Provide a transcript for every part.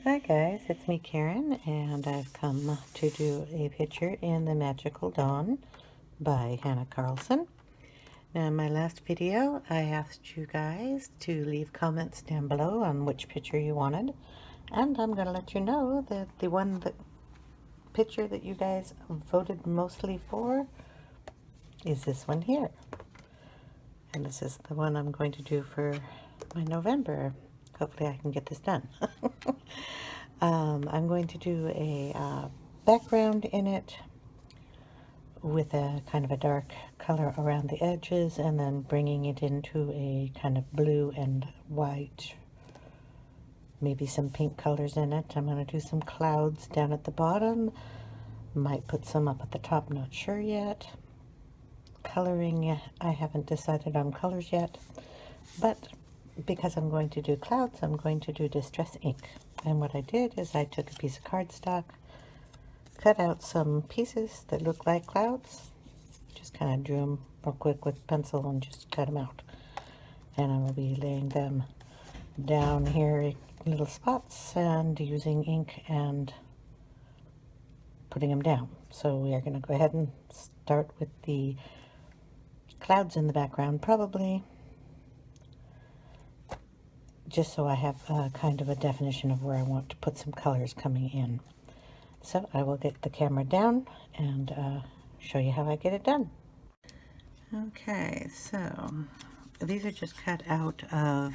Hi guys, it's me Karen, and I've come to do a picture in the Magical Dawn by Hannah Carlson. Now in my last video I asked you guys to leave comments down below on which picture you wanted, and I'm going to let you know that the picture that you guys voted mostly for is this one here. And this is the one I'm going to do for my November. Hopefully I can get this done. I'm going to do a background in it with a kind of a dark color around the edges, and then bringing it into a kind of blue and white, maybe some pink colors in it. I'm going to do some clouds down at the bottom, might put some up at the top, not sure yet. Coloring, I haven't decided on colors yet, but because I'm going to do clouds, I'm going to do distress ink. And what I did is I took a piece of cardstock, cut out some pieces that look like clouds, just kind of drew them real quick with pencil and just cut them out. And I will be laying them down here in little spots and using ink and putting them down. So we are going to go ahead and start with the clouds in the background, probably just so I have kind of a definition of where I want to put some colors coming in. So I will get the camera down and show you how I get it done. Okay, so these are just cut out of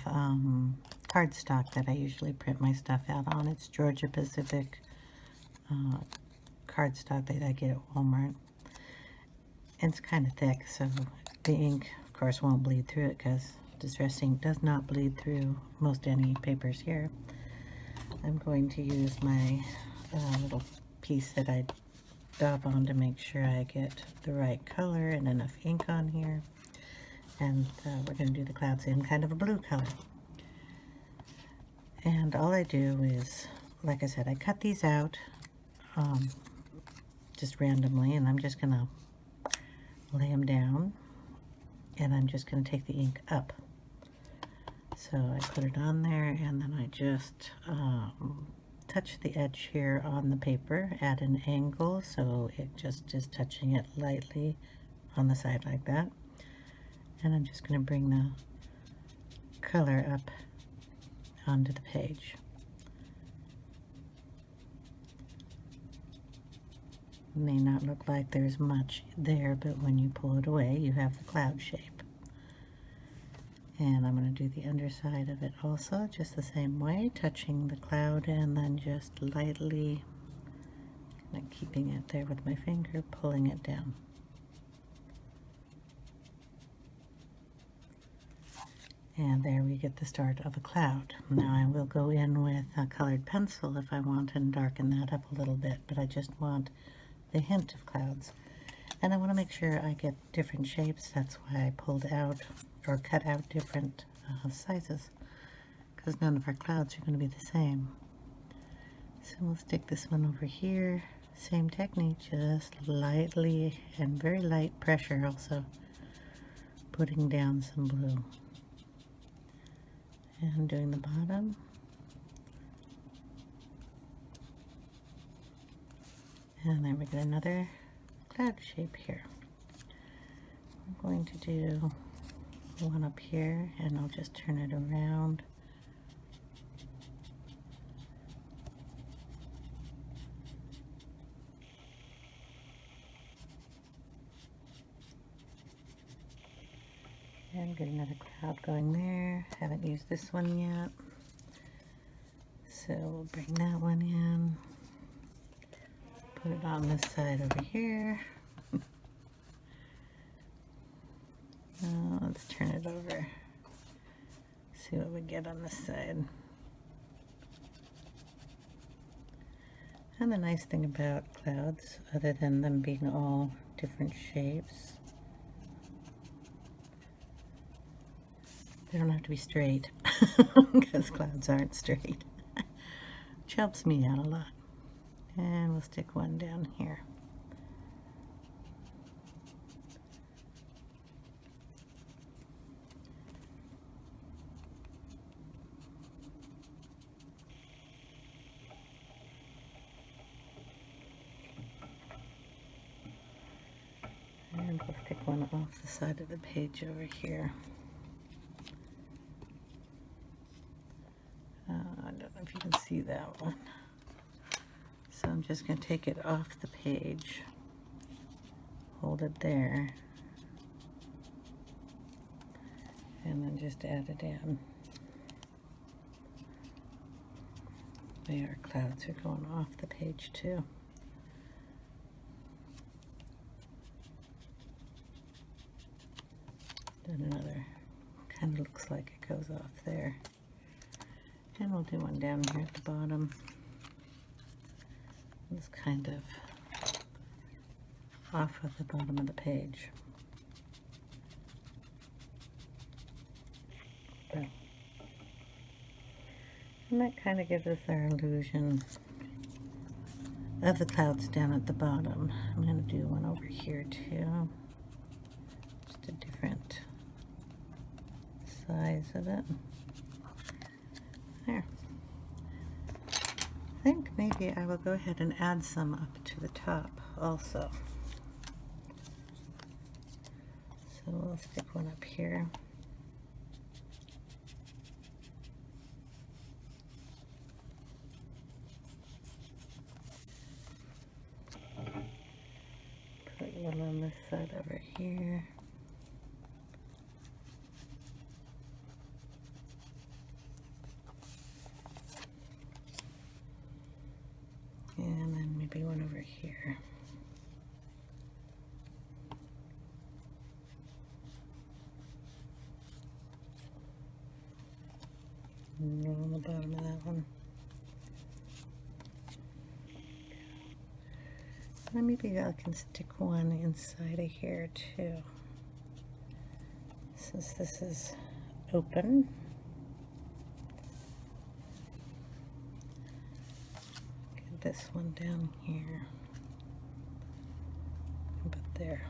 cardstock that I usually print my stuff out on. It's Georgia Pacific cardstock that I get at Walmart. And it's kind of thick, so the ink, of course, won't bleed through it because distress ink does not bleed through most any papers here. I'm going to use my little piece that I dab on to make sure I get the right color and enough ink on here. And we're going to do the clouds in kind of a blue color. And all I do is, like I said, I cut these out just randomly, and I'm just going to lay them down, and I'm just going to take the ink up. So I put it on there, and then I just touch the edge here on the paper at an angle, so it just is touching it lightly on the side like that. And I'm just going to bring the color up onto the page. It may not look like there's much there, but when you pull it away, you have the cloud shape. And I'm going to do the underside of it also, just the same way, touching the cloud and then just lightly kind of keeping it there with my finger, pulling it down. And there we get the start of a cloud. Now I will go in with a colored pencil if I want and darken that up a little bit, but I just want the hint of clouds. And I want to make sure I get different shapes. That's why I pulled out or cut out different sizes, because none of our clouds are going to be the same. So we'll stick this one over here. Same technique, just lightly and very light pressure also, putting down some blue. And doing the bottom. And then we get another cloud shape here. I'm going to do one up here, and I'll just turn it around. And get another cloud going there. Haven't used this one yet. So we'll bring that one in. Put it on this side over here. Let's turn it over. See what we get on this side. And the nice thing about clouds, other than them being all different shapes, they don't have to be straight, because clouds aren't straight. Which helps me out a lot. And we'll stick one down here. off the side of the page over here. I don't know if you can see that one. So I'm just going to take it off the page, hold it there, and then just add it in. Our clouds are going off the page too. Then another kind of looks like it goes off there. And we'll do one down here at the bottom. It's kind of off of the bottom of the page. But, and that kind of gives us our illusion of the clouds down at the bottom. I'm going to do one over here too. Just a different size of it. There. I think maybe I will go ahead and add some up to the top also. So we'll stick one up here. Put one on this side over here. And then maybe one over here. And on the bottom of that one. And maybe I can stick one inside of here too. Since this is open. This one down here, but there.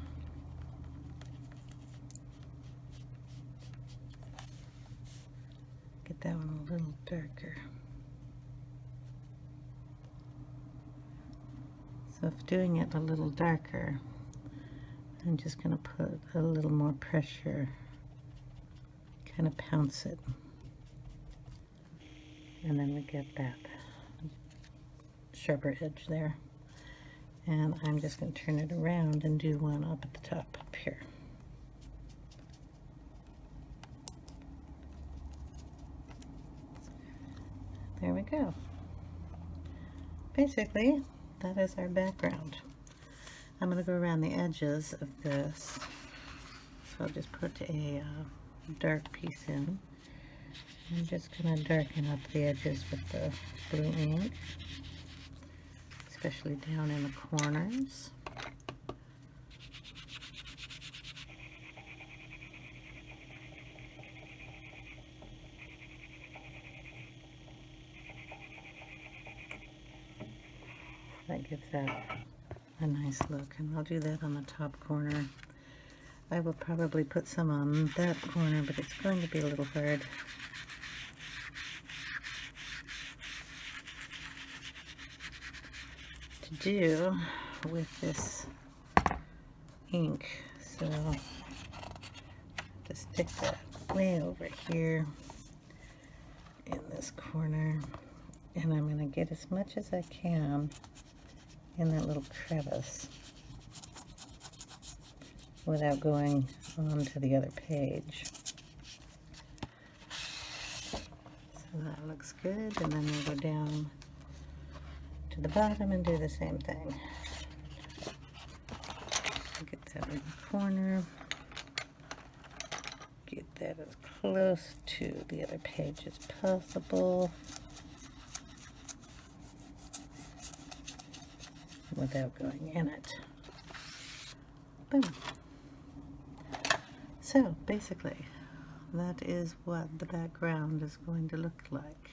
Get that one a little darker. So if doing it a little darker, I'm just going to put a little more pressure, kind of pounce it, and then we get that sharper edge there. And I'm just going to turn it around and do one up at the top up here. There we go. Basically, that is our background. I'm going to go around the edges of this. So I'll just put a dark piece in. I'm just going to darken up the edges with the blue ink, especially down in the corners. That gives that a nice look, and I'll do that on the top corner. I will probably put some on that corner, but it's going to be a little hard. To do with this ink, so to stick that way over here in this corner, and I'm going to get as much as I can in that little crevice without going on to the other page. So that looks good, and then we'll go down to the bottom and do the same thing. Get that in the corner. Get that as close to the other page as possible without going in it. Boom. So basically, that is what the background is going to look like.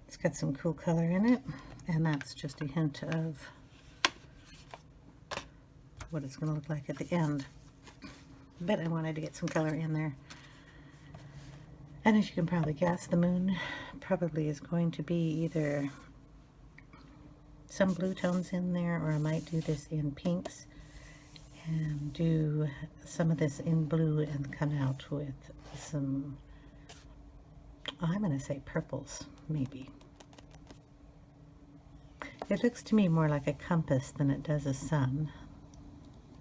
It's got some cool color in it, and that's just a hint of what it's going to look like at the end. But I wanted to get some color in there. And as you can probably guess, the moon probably is going to be either some blue tones in there, or I might do this in pinks and do some of this in blue and come out with some, I'm going to say purples, maybe. It looks to me more like a compass than it does a sun.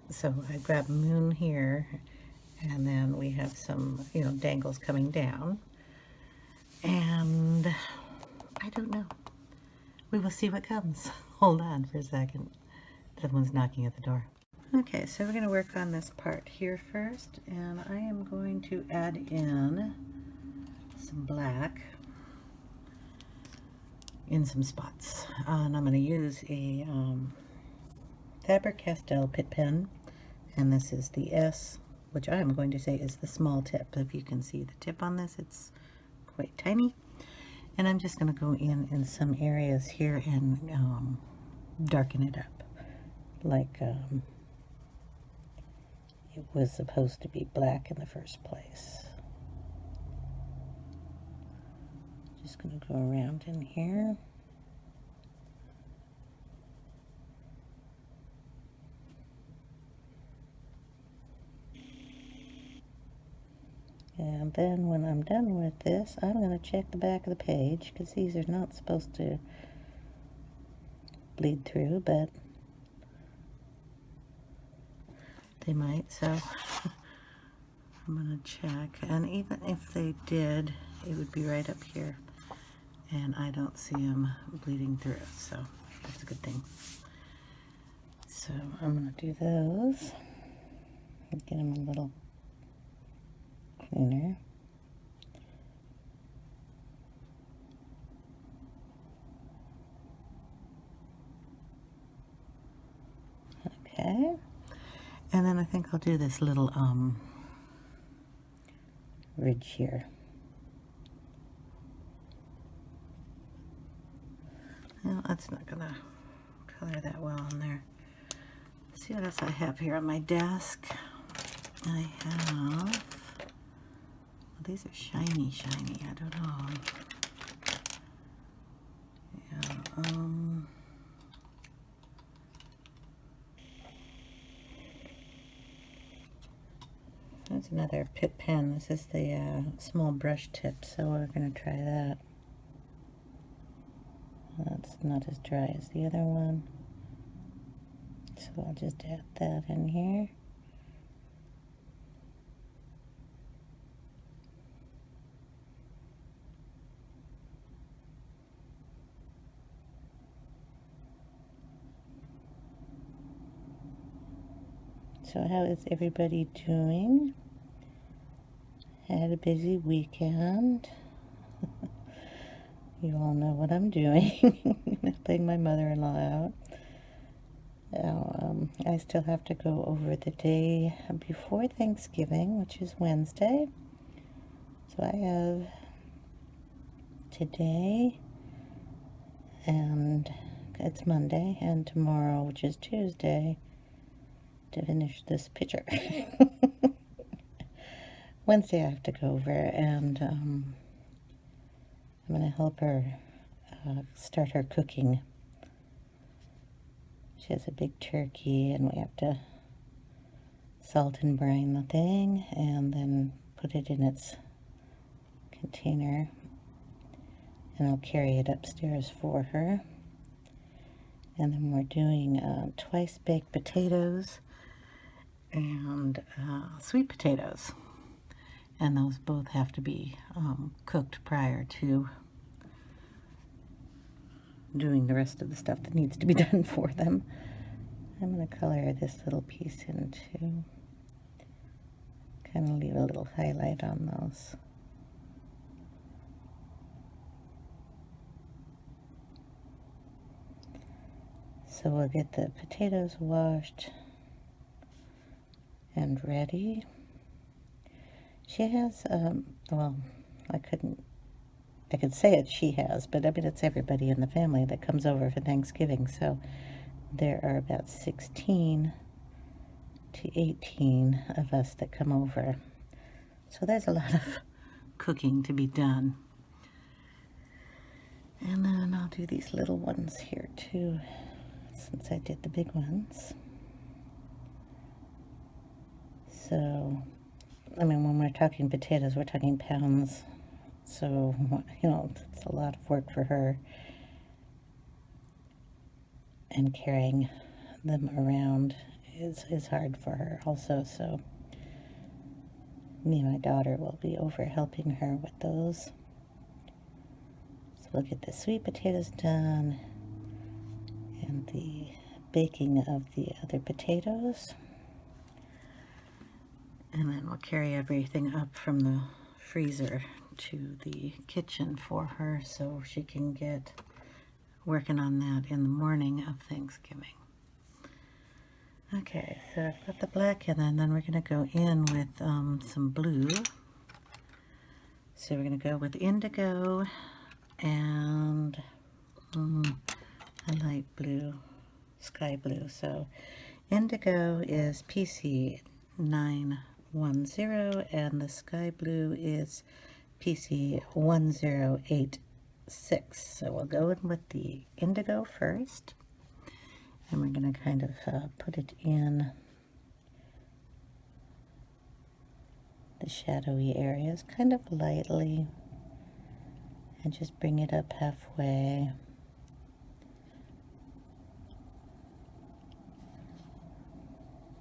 So I grab moon here, and then we have some, you know, dangles coming down. And I don't know. We will see what comes. Hold on for a second. Someone's knocking at the door. Okay, so we're going to work on this part here first, and I am going to add in some black in some spots. And I'm going to use a Faber-Castell Pitt pen, and this is the S, which I am going to say is the small tip. If you can see the tip on this, it's quite tiny. And I'm just going to go in some areas here and darken it up, like it was supposed to be black in the first place. Just going to go around in here. And then when I'm done with this, I'm going to check the back of the page, because these are not supposed to bleed through, but they might, so I'm going to check. And even if they did, it would be right up here, and I don't see them bleeding through, so that's a good thing. So I'm going to do those and get them a little cleaner. Okay, and then I think I'll do this little ridge here. Well, that's not gonna color that well on there. Let's see what else I have here on my desk. I have, well, these are shiny, I don't know. Yeah, that's another Pitt pen. This is the small brush tip, so we're going to try that. That's not as dry as the other one, so I'll just add that in here. So how is everybody doing? Had a busy weekend. You all know what I'm doing. Helping my mother-in-law out. Now, I still have to go over the day before Thanksgiving, which is Wednesday. So I have today, and it's Monday, and tomorrow, which is Tuesday, to finish this picture. Wednesday I have to go over, and I'm going to help her start her cooking. She has a big turkey, and we have to salt and brine the thing, and then put it in its container, and I'll carry it upstairs for her. And then we're doing twice baked potatoes and sweet potatoes, and those both have to be cooked prior to doing the rest of the stuff that needs to be done for them. I'm going to color this little piece in too, kind of leave a little highlight on those. So we'll get the potatoes washed and ready. She has, well, I could say it she has, but I mean it's everybody in the family that comes over for Thanksgiving, so there are about 16 to 18 of us that come over. So there's a lot of cooking to be done. And then I'll do these little ones here too, since I did the big ones. So, I mean, when we're talking potatoes, we're talking pounds. So, you know, it's a lot of work for her. And carrying them around is hard for her also. So, me and my daughter will be over helping her with those. So we'll get the sweet potatoes done and the baking of the other potatoes. And then we'll carry everything up from the freezer to the kitchen for her so she can get working on that in the morning of Thanksgiving. Okay, so I've got the black in, and then we're going to go in with some blue. So we're going to go with indigo and a light blue, sky blue. So indigo is PC 910 and the sky blue is PC 1086. So we'll go in with the indigo first, and we're going to kind of put it in the shadowy areas kind of lightly and just bring it up halfway.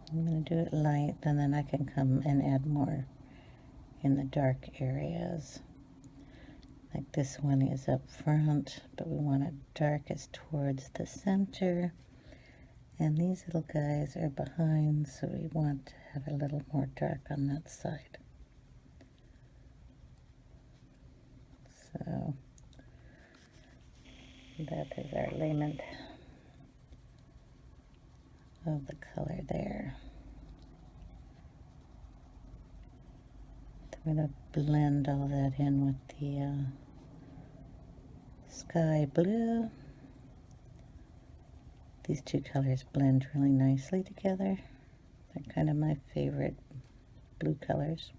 I'm going to do it light, and then I can come and add more in the dark areas. Like this one is up front, but we want it darkest towards the center. And these little guys are behind, so we want to have a little more dark on that side. So that is our layment of the color there. So I'm going to blend all that in with the sky blue. These two colors blend really nicely together. They're kind of my favorite blue colors.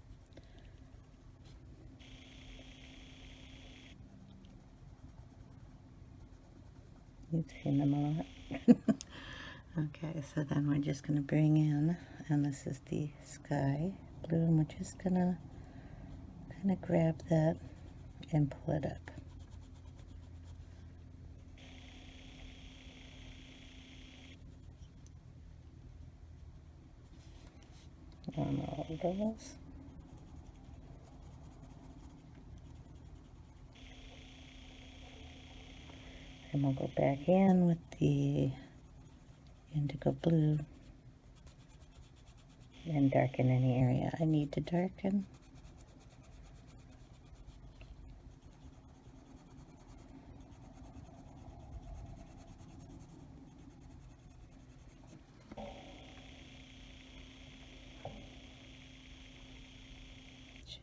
You've seen them a lot. Okay, so then we're just going to bring in, and this is the sky blue, and we're just going to kind of grab that and pull it up. On all of those. And we'll go back in with the indigo blue and darken any area I need to darken.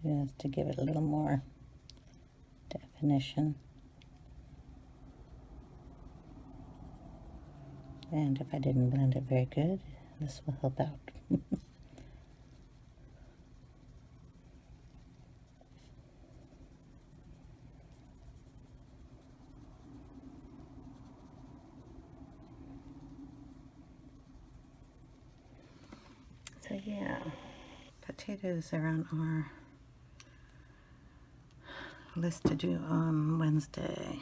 Just to give it a little more definition. And if I didn't blend it very good, this will help out. So yeah, potatoes are on our list to do on Wednesday.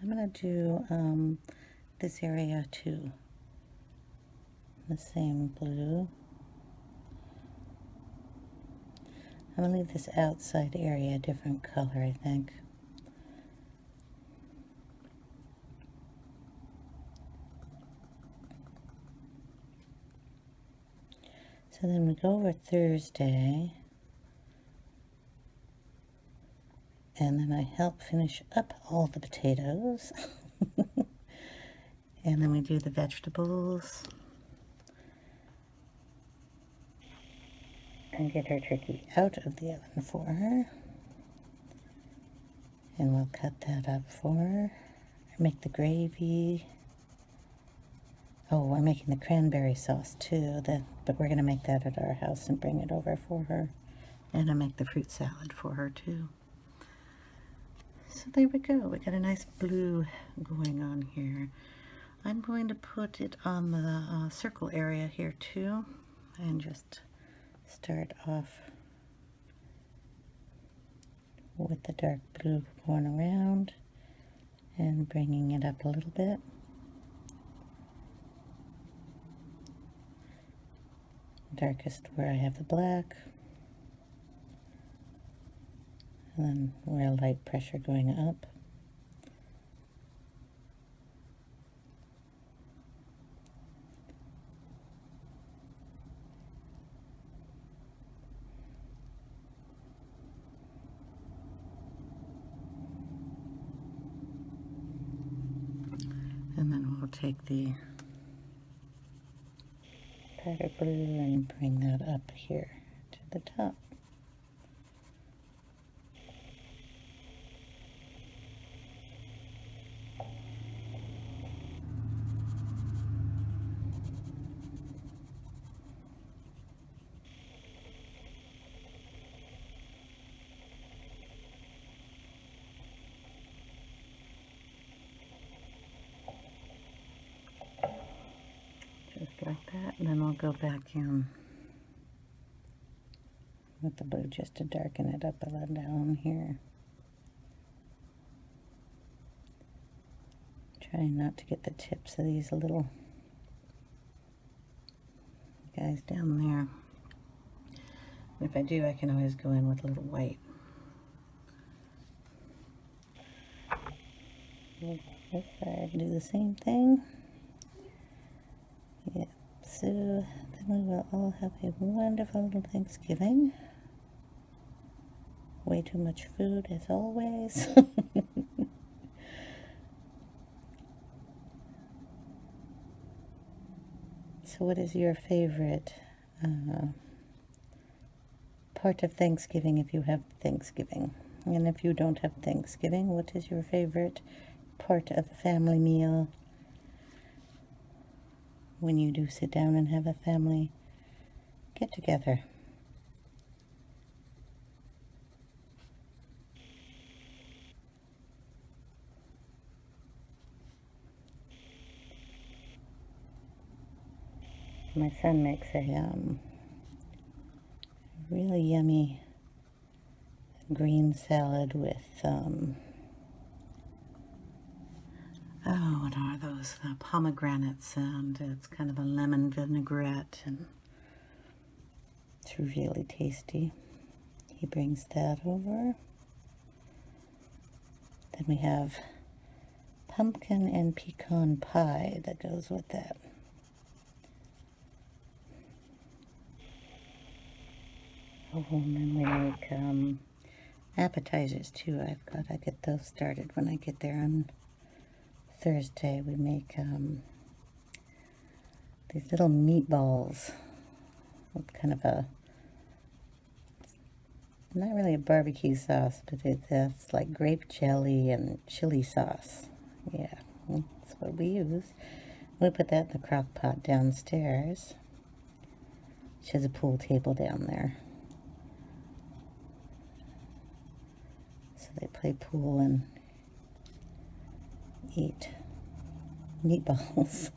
I'm going to do this area too, the same blue. I'm going to leave this outside area a different color, I think. So then we go over Thursday, and then I help finish up all the potatoes. And then we do the vegetables and get our turkey out of the oven for her. And we'll cut that up for her. Make the gravy. Oh, we're making the cranberry sauce too, but we're going to make that at our house and bring it over for her. And I make the fruit salad for her too. So there we go. We got a nice blue going on here. I'm going to put it on the circle area here too, and just start off with the dark blue going around and bringing it up a little bit. Darkest where I have the black, and then real light pressure going up. And then we'll take the powder blue and bring that up here to the top. Just like that, and then I'll go back in with the blue just to darken it up a little down here. Trying not to get the tips of these little guys down there. And if I do, I can always go in with a little white. This side, do the same thing. Yeah, so then we will all have a wonderful little Thanksgiving. Way too much food, as always. So what is your favorite part of Thanksgiving if you have Thanksgiving? And if you don't have Thanksgiving, what is your favorite part of a family meal when you do sit down and have a family get-together? My son makes a really yummy green salad with, what are those? Pomegranates, and it's kind of a lemon vinaigrette, and it's really tasty. He brings that over. Then we have pumpkin and pecan pie that goes with that. Oh, and then we make appetizers too. I've got to get those started when I get there on Thursday. We make these little meatballs with kind of a, not really a barbecue sauce, but it's like grape jelly and chili sauce. Yeah, that's what we use. We put that in the crock pot downstairs. She has a pool table down there. So they play pool and eat meatballs.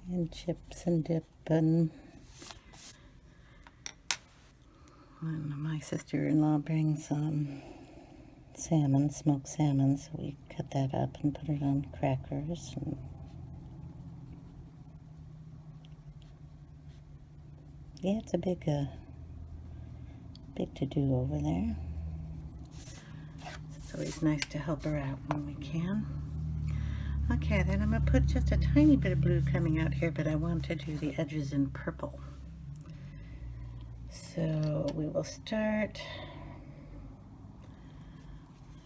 And chips and dip, and my sister-in-law brings salmon, smoked salmon, so we cut that up and put it on crackers. And yeah, it's a big to-do over there. It's always nice to help her out when we can. Okay, then I'm going to put just a tiny bit of blue coming out here, but I want to do the edges in purple. So we will start,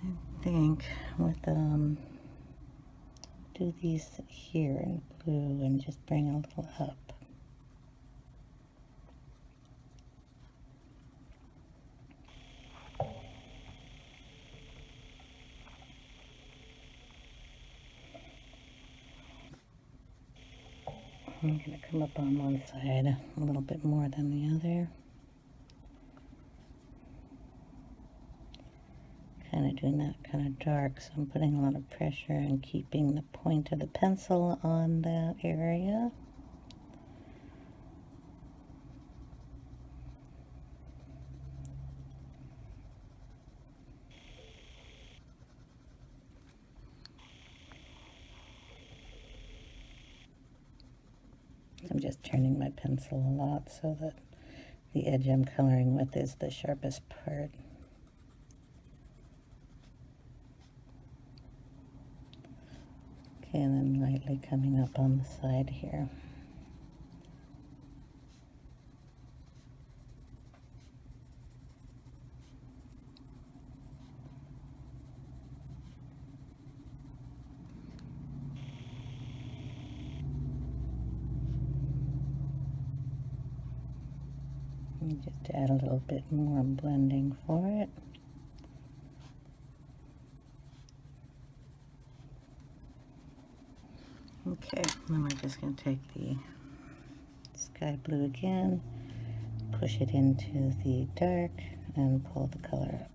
I think, with, do these here in blue and just bring a little up. I'm going to come up on one side a little bit more than the other. Kind of doing that kind of dark, so I'm putting a lot of pressure and keeping the point of the pencil on that area. I'm just turning my pencil a lot so that the edge I'm coloring with is the sharpest part. Okay, and then lightly coming up on the side here. And just add a little bit more blending for it. Okay, then we're just going to take the sky blue again, push it into the dark, and pull the color up.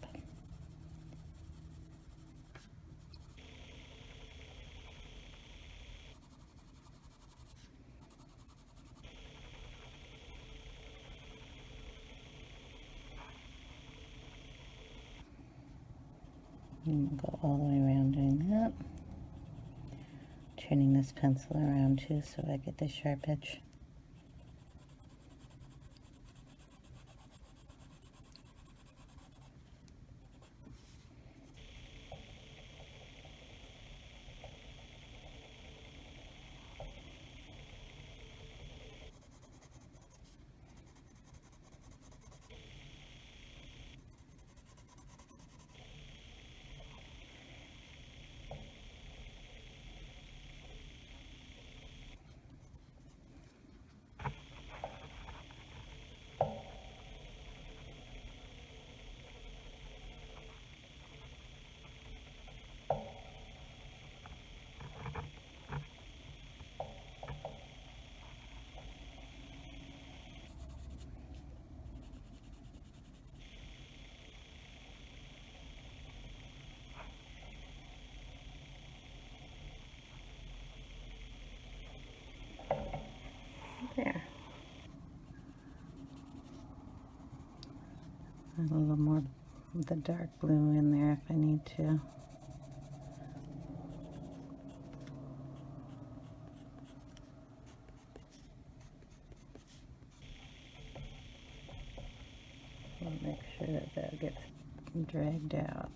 And go all the way around doing that. Turning this pencil around too so I get the sharp edge. There. A little more of the dark blue in there if I need to. I'll make sure that that gets dragged out.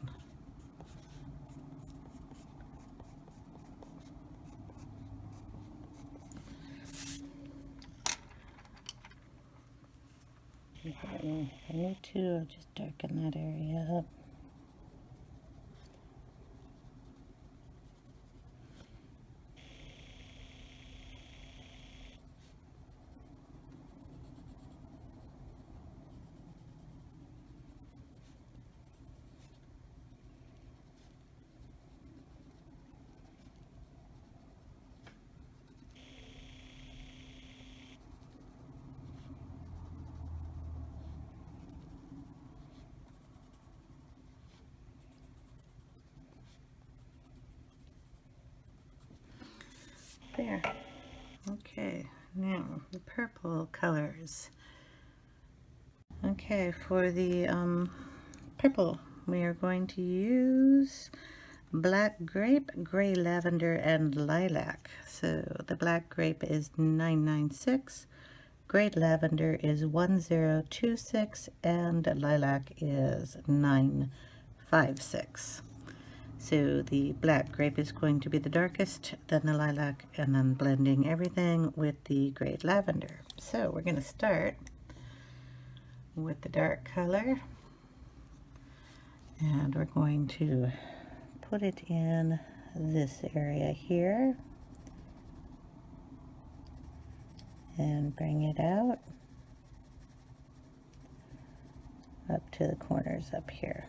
If I need to, I'll just darken that area up. There. Okay, now the purple colors. Okay, for the purple, we are going to use black grape, gray lavender, and lilac. So the black grape is 996, gray lavender is 1026, and lilac is 956. So the black grape is going to be the darkest, then the lilac, and then blending everything with the gray lavender. So we're going to start with the dark color, and we're going to put it in this area here and bring it out up to the corners up here.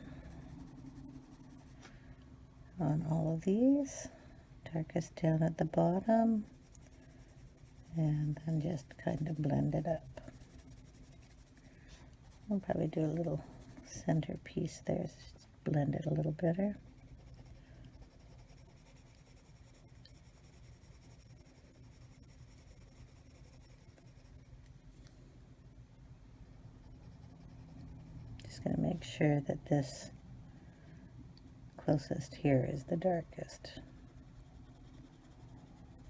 On all of these, darkest down at the bottom, and then just kind of blend it up. I'll probably do a little center piece there, just blend it a little better. Just going to make sure that this closest here is the darkest.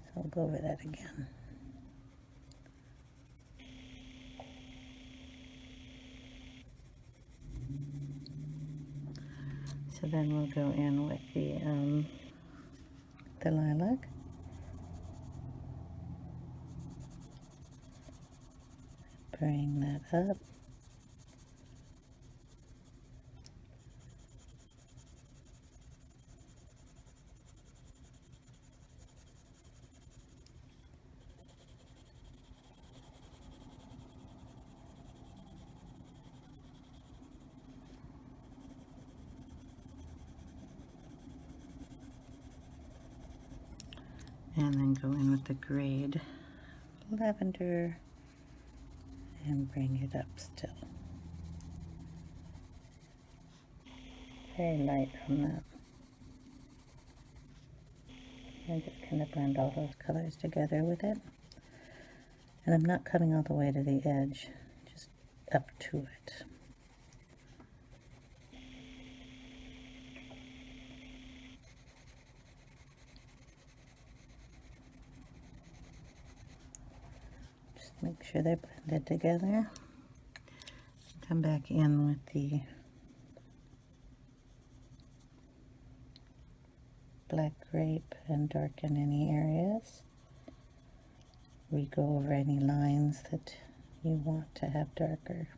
So I'll go over that again. So then we'll go in with the lilac. Bring that up. And then go in with the grade lavender and bring it up still. Very light on that. And just kind of blend all those colors together with it. And I'm not coming all the way to the edge, just up to it. Just make sure they're blended together. Come back in with the black grape and darken any areas. We go over any lines that you want to have darker.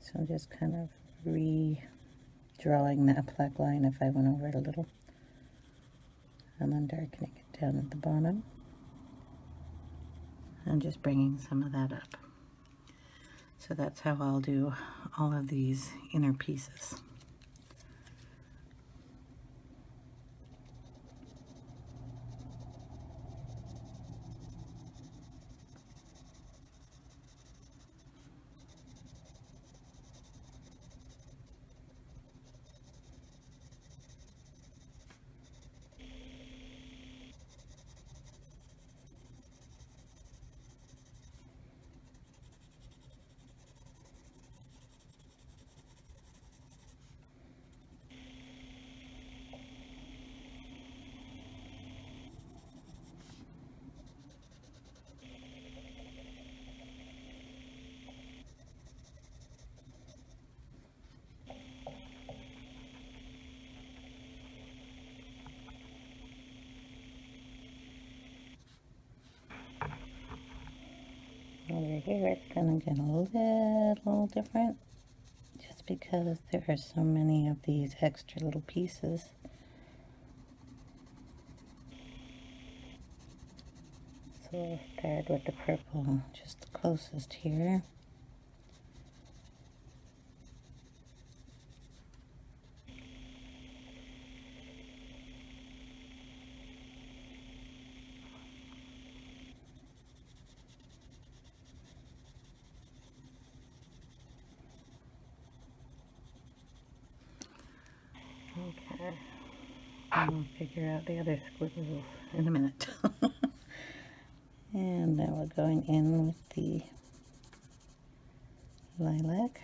So I'm just kind of redrawing that black line if I went over it a little. And then darkening it down at the bottom. And just bringing some of that up. So that's how I'll do all of these inner pieces. Over here it's going to get a little different just because there are so many of these extra little pieces. So we'll start with the purple just the closest here. Okay, and we'll figure out the other squiggles in a minute. And now we're going in with the lilac.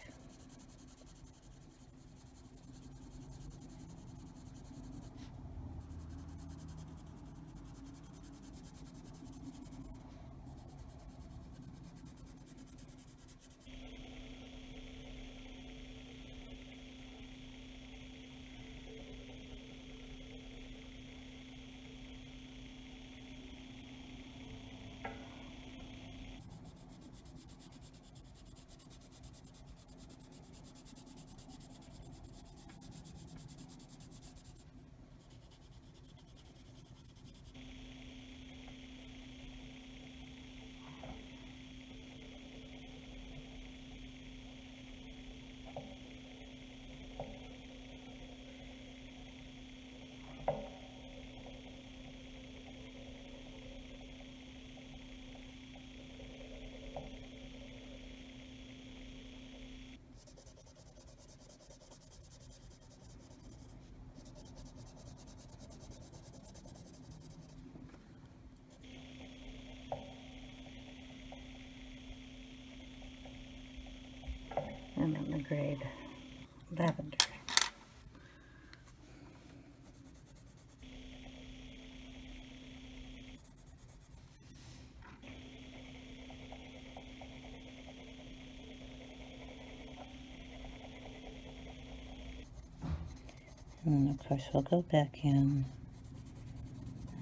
And then the grade lavender. And of course we'll go back in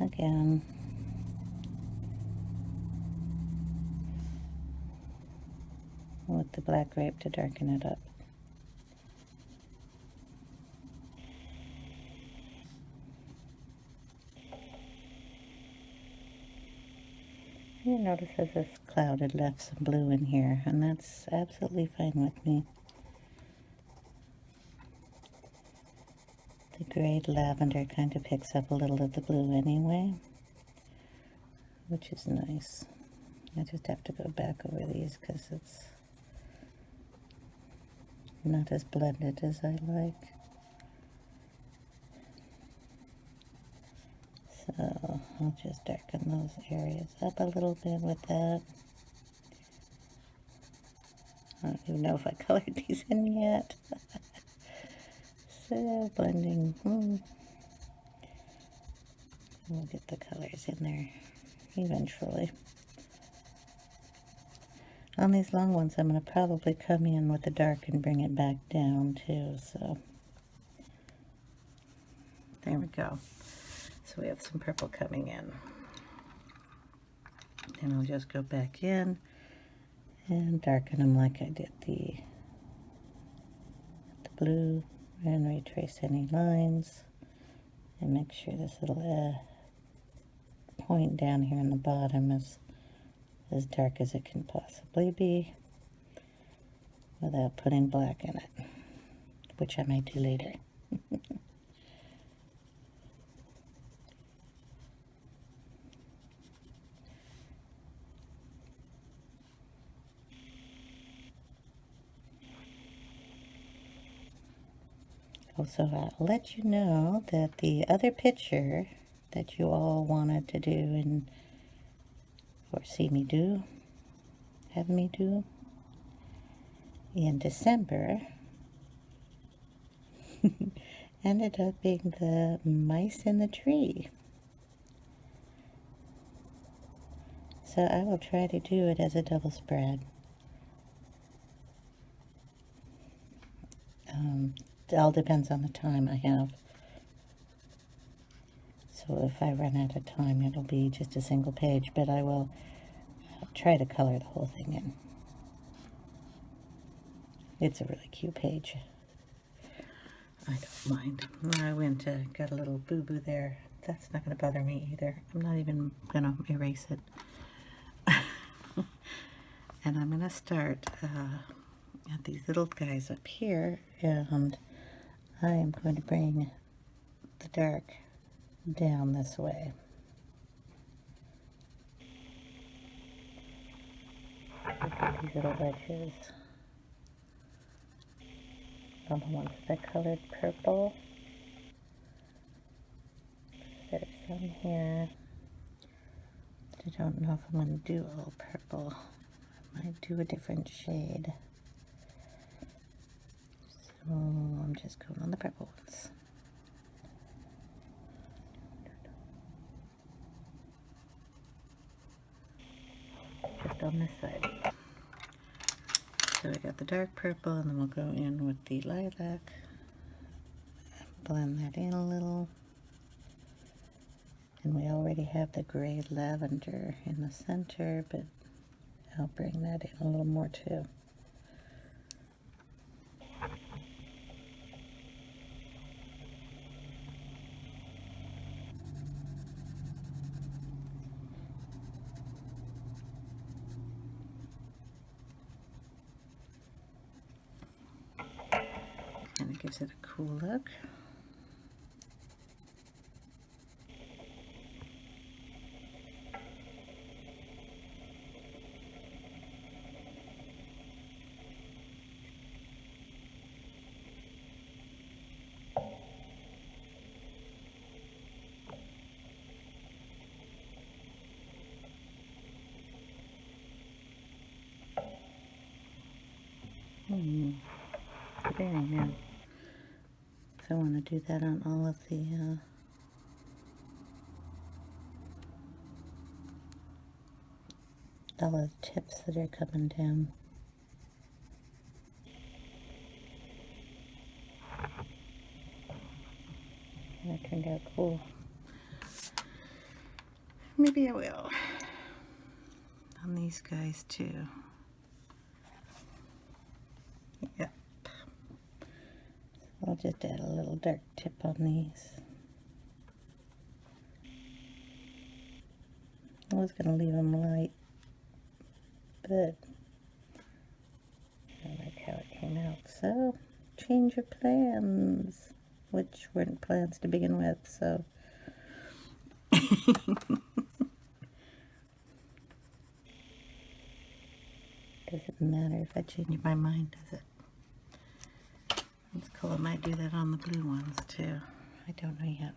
again. With the black grape to darken it up. You notice as this cloud had left some blue in here, and that's absolutely fine with me. The grayed lavender kind of picks up a little of the blue anyway, which is nice. I just have to go back over these because it's not as blended as I like. So I'll just darken those areas up a little bit with that. I don't even know if I colored these in yet. So blending. We'll get the colors in there eventually. On these long ones, I'm going to probably come in with the dark and bring it back down too. So there we go. So we have some purple coming in. And I'll just go back in and darken them like I did the blue, and retrace any lines and make sure this little point down here in the bottom is as dark as it can possibly be without putting black in it, which I might do later. Also, I'll let you know that the other picture that you all wanted to do or see me do, have me do, in December ended up being the mice in the tree. So I will try to do it as a double spread. It all depends on the time I have. So if I run out of time, it'll be just a single page, but I will try to color the whole thing in. It's a really cute page. I don't mind. I went got a little boo-boo there. That's not going to bother me either. I'm not even going to erase it. And I'm going to start at these little guys up here, and I am going to bring the dark down this way. Look at these little wedges. On the ones that I colored purple. There's some here. I don't know if I'm going to do all purple. I might do a different shade. So I'm just going on the purple ones. Just on this side. So we got the dark purple, and then we'll go in with the lilac. Blend that in a little. And we already have the gray lavender in the center, but I'll bring that in a little more too. And it gives it a cool look. Very nice. So I want to do that on all of the tips that are coming down. cool. Maybe I will on these guys too. Yep. I'll just add a little dark tip on these. I was going to leave them light, but I like how it came out. So, change your plans, which weren't plans to begin with, so. Doesn't matter if I change my mind, does it? It's cool. I might do that on the blue ones too. I don't know yet.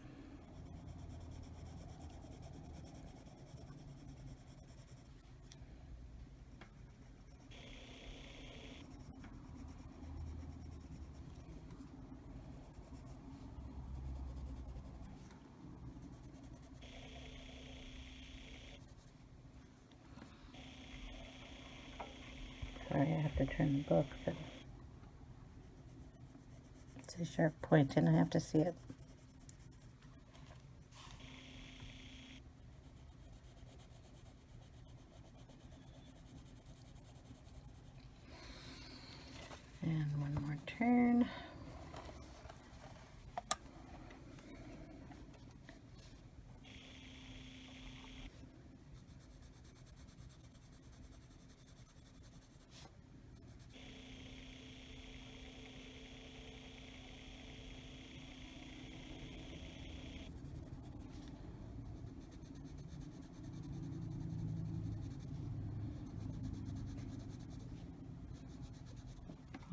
Sorry, I have to turn the book, but it's a sharp point and I have to see it. And one more turn.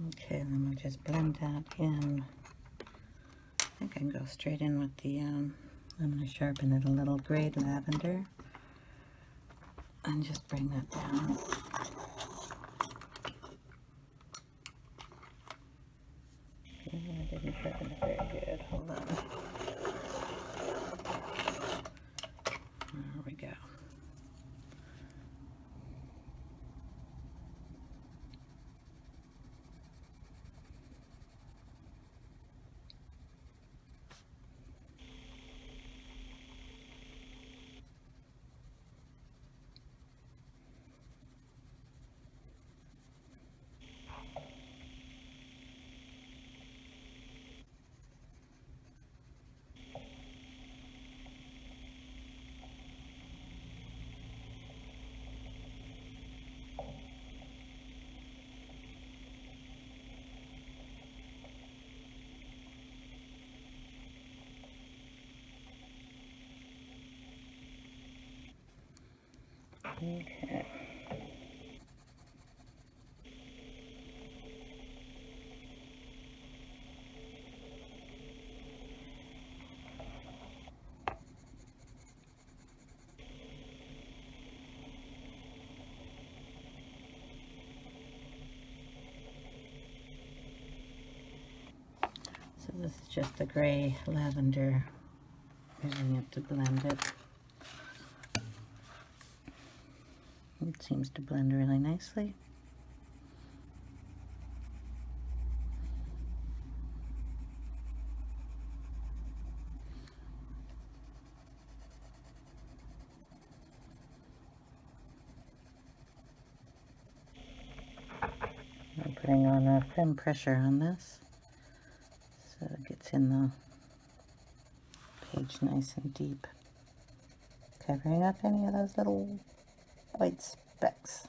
Okay, and then we'll just blend that in. I think I can go straight in with the, I'm going to sharpen it a little, gray lavender. And just bring that down. Okay, I didn't sharpen it very good. Hold on. There we go. Okay. So this is just the gray lavender. Using it to blend it. It seems to blend really nicely. I'm putting on a thin pressure on this so it gets in the page nice and deep, covering up any of those little white specks.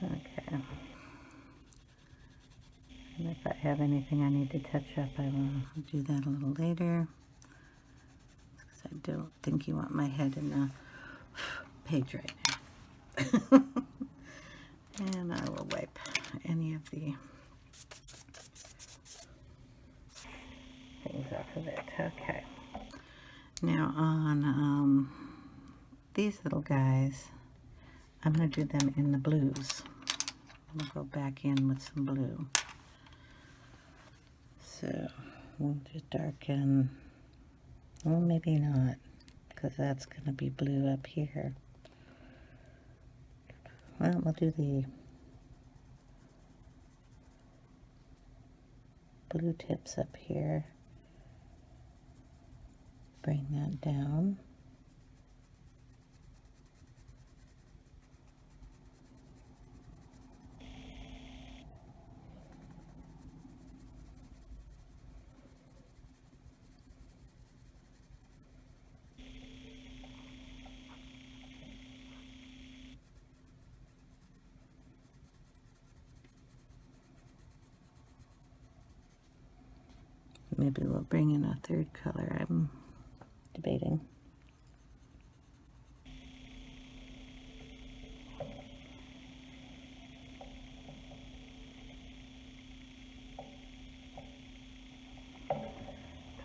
Okay. And if I have anything I need to touch up, I will do that a little later. Because I don't think you want my head in the page right now. And I will wipe any of the things off of it. Okay. Now on these little guys, I'm going to do them in the blues. I'm going to go back in with some blue. So we'll just darken, well, maybe not, because that's going to be blue up here. Well, we'll do the blue tips up here. Bring that down. Maybe we'll bring in a third color. I'm debating.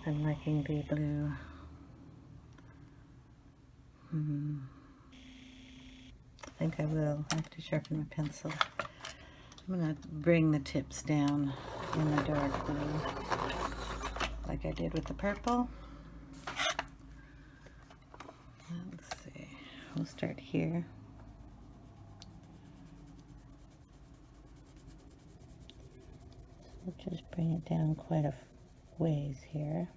I'm liking the blue. I think I will have to sharpen my pencil. I'm going to bring the tips down in the dark blue, like I did with the purple. Let's see, we'll start here. So we'll just bring it down quite a ways here.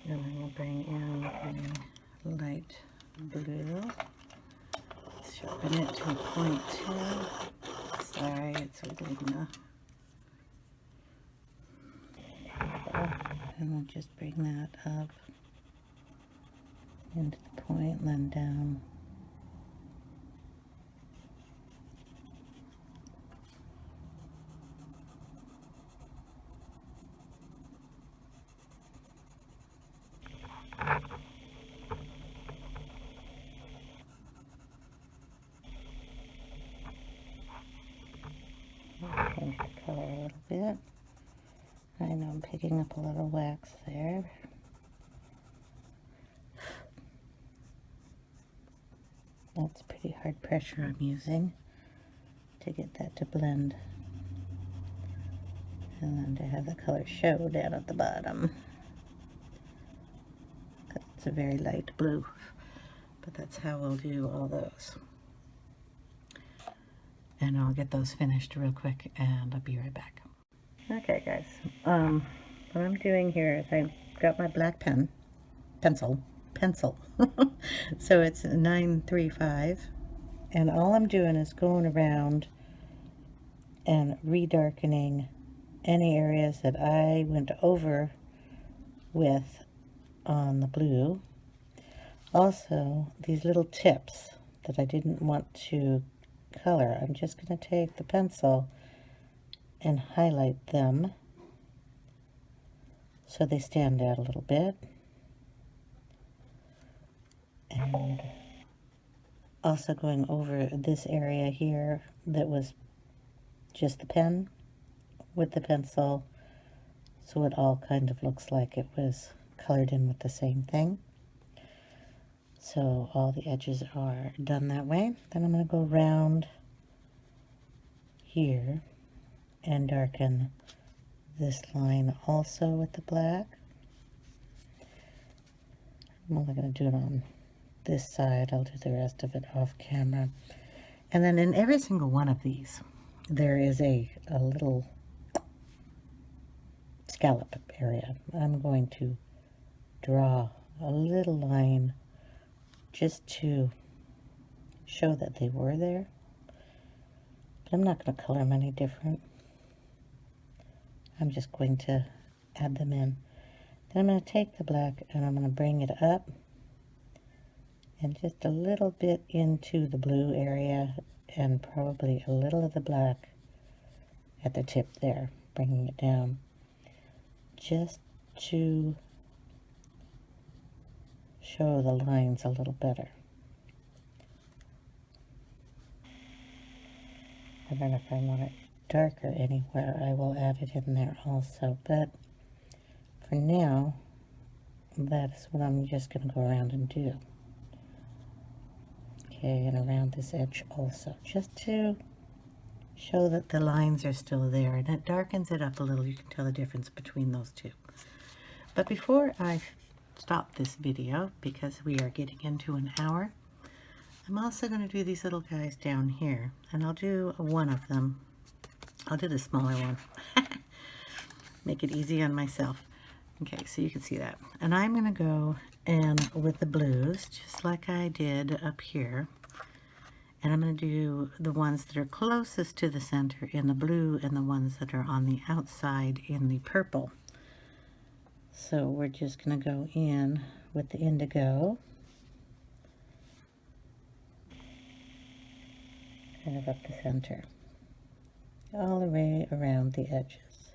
And then we'll bring in the light blue. Sharpen it to a point too. Sorry, it's holding the. And we'll just bring that up into the point and then down. Change the color a little bit. I know I'm picking up a little wax there. That's pretty hard pressure I'm using to get that to blend. And then to have the color show down at the bottom. It's a very light blue, but that's how we'll do all those. And I'll get those finished real quick and I'll be right back. Okay guys, what I'm doing here is I've got my black pencil. So it's 935, and all I'm doing is going around and redarkening any areas that I went over with on the blue. Also, these little tips that I didn't want to color, I'm just going to take the pencil and highlight them so they stand out a little bit. And also going over this area here that was just the pen with the pencil, so it all kind of looks like it was colored in with the same thing. So all the edges are done that way. Then I'm going to go around here and darken this line also with the black. I'm only going to do it on this side. I'll do the rest of it off camera. And then in every single one of these, there is a little scallop area. I'm going to draw a little line just to show that they were there. But I'm not going to color them any different. I'm just going to add them in. Then I'm going to take the black and I'm going to bring it up and just a little bit into the blue area and probably a little of the black at the tip there, bringing it down just to show the lines a little better. And then if I want it darker anywhere, I will add it in there also. But for now, that's what I'm just going to go around and do. Okay, and around this edge also, just to show that the lines are still there. And it darkens it up a little. You can tell the difference between those two. But before I stop this video, because we are getting into an hour, I'm also going to do these little guys down here, and I'll do one of them. I'll do the smaller one. Make it easy on myself. Okay, so you can see that. And I'm going to go and with the blues, just like I did up here, and I'm going to do the ones that are closest to the center in the blue and the ones that are on the outside in the purple. So we're just going to go in with the indigo, kind of up the center, all the way around the edges.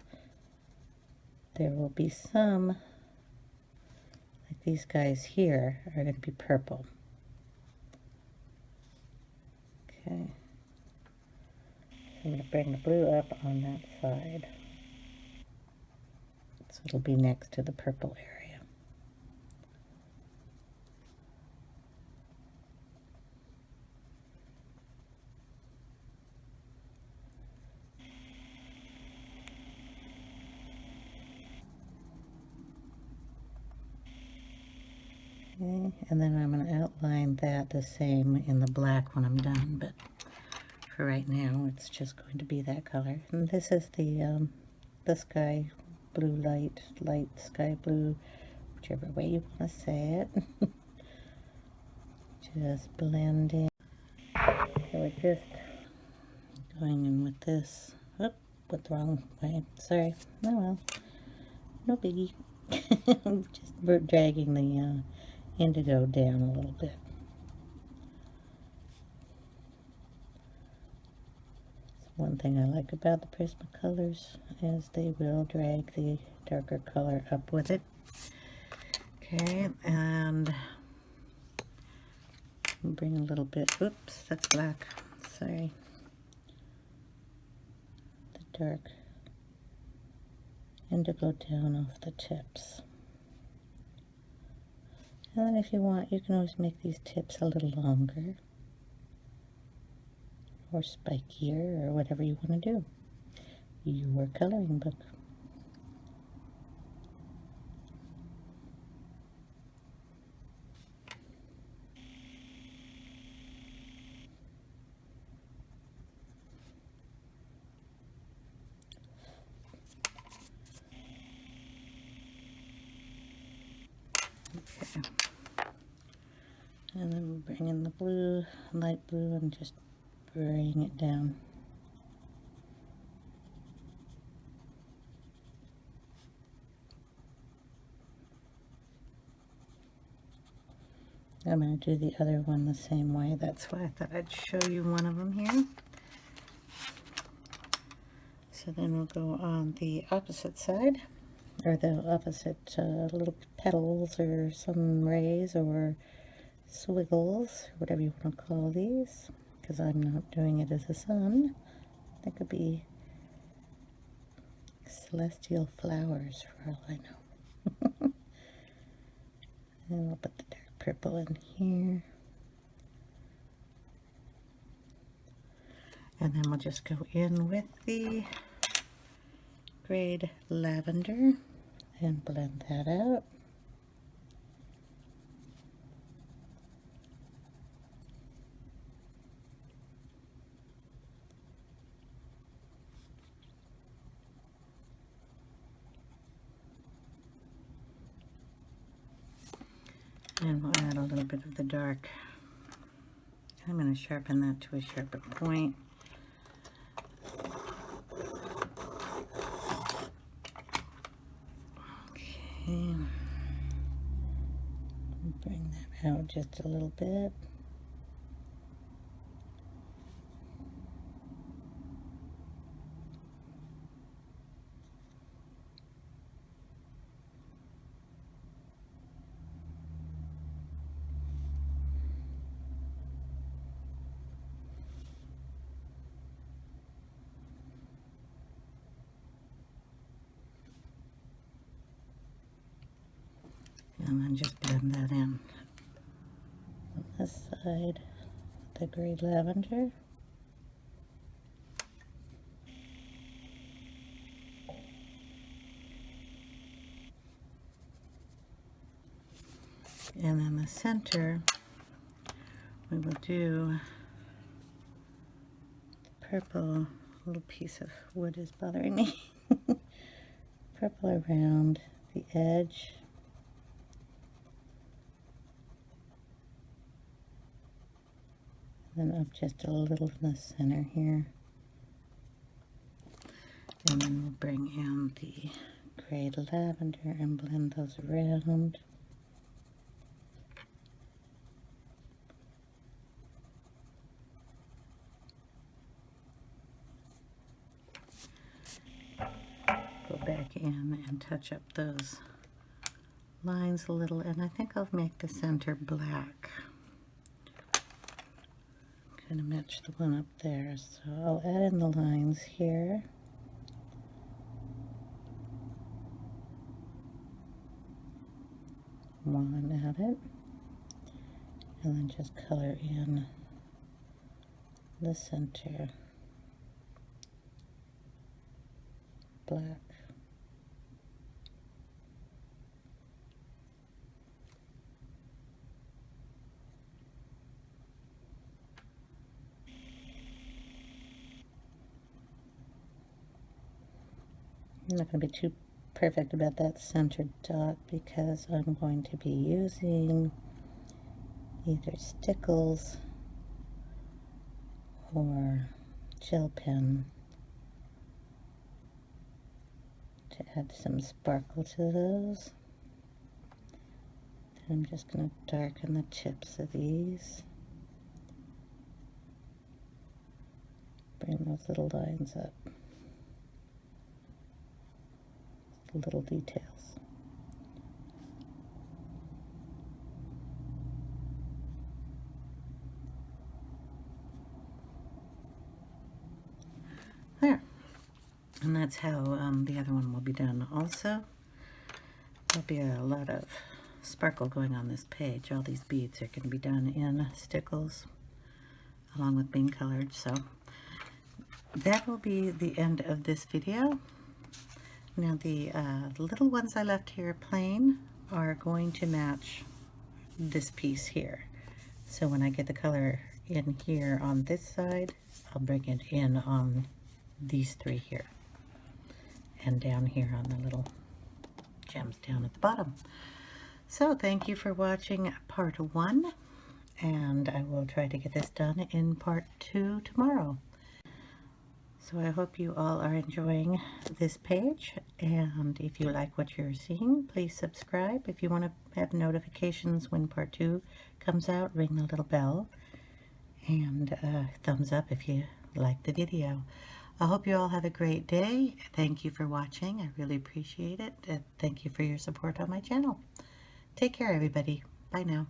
There will be some, like these guys here, are going to be purple. Okay. I'm going to bring the blue up on that side. So it'll be next to the purple area. Okay, and then I'm going to outline that the same in the black when I'm done, but for right now it's just going to be that color. And this is the sky blue, light sky blue, whichever way you want to say it. Just blend in. So we're just going in with this. Oh, went the wrong way. Sorry. Oh well. No biggie. Just dragging the indigo down a little bit. So one thing I like about the Prismacolors is they will drag the darker color up with it. Okay, and bring a little bit, oops, that's black, sorry, the dark indigo down off the tips. And then if you want, you can always make these tips a little longer or spikier or whatever you want to do. Your coloring book. Okay. And then we'll bring in the blue, light blue, and just bring it down. I'm going to do the other one the same way. That's why I thought I'd show you one of them here. So then we'll go on the opposite side, or the opposite little petals or sun rays or swiggles, whatever you want to call these, because I'm not doing it as a sun. That could be celestial flowers for all I know. And we'll put the dark purple in here. And then we'll just go in with the grade lavender and blend that out. And we'll add a little bit of the dark. I'm going to sharpen that to a sharper point. Bring that out just a little bit. And then just blend that in on this side, the gray lavender. And then the center, we will do purple. A little piece of wood is bothering me. Purple around the edge. Then up just a little in the center here. And then we'll bring in the gray lavender and blend those around. Go back in and touch up those lines a little, and I think I'll make the center black. Kind of match the one up there, so I'll add in the lines here. One added, and then just color in the center black. I'm not going to be too perfect about that center dot because I'm going to be using either stickles or gel pen to add some sparkle to those. Then I'm just going to darken the tips of these. Bring those little lines up. The little details. There. And that's how the other one will be done also. There'll be a lot of sparkle going on this page. All these beads are going to be done in stickles along with being colored. So that will be the end of this video. Now the little ones I left here plain are going to match this piece here. So when I get the color in here on this side, I'll bring it in on these three here. And down here on the little gems down at the bottom. So thank you for watching part 1. And I will try to get this done in part 2 tomorrow. So I hope you all are enjoying this page, and if you like what you're seeing, please subscribe. If you want to have notifications when part 2 comes out, ring the little bell, and thumbs up if you like the video. I hope you all have a great day. Thank you for watching. I really appreciate it. Thank you for your support on my channel. Take care, everybody. Bye now.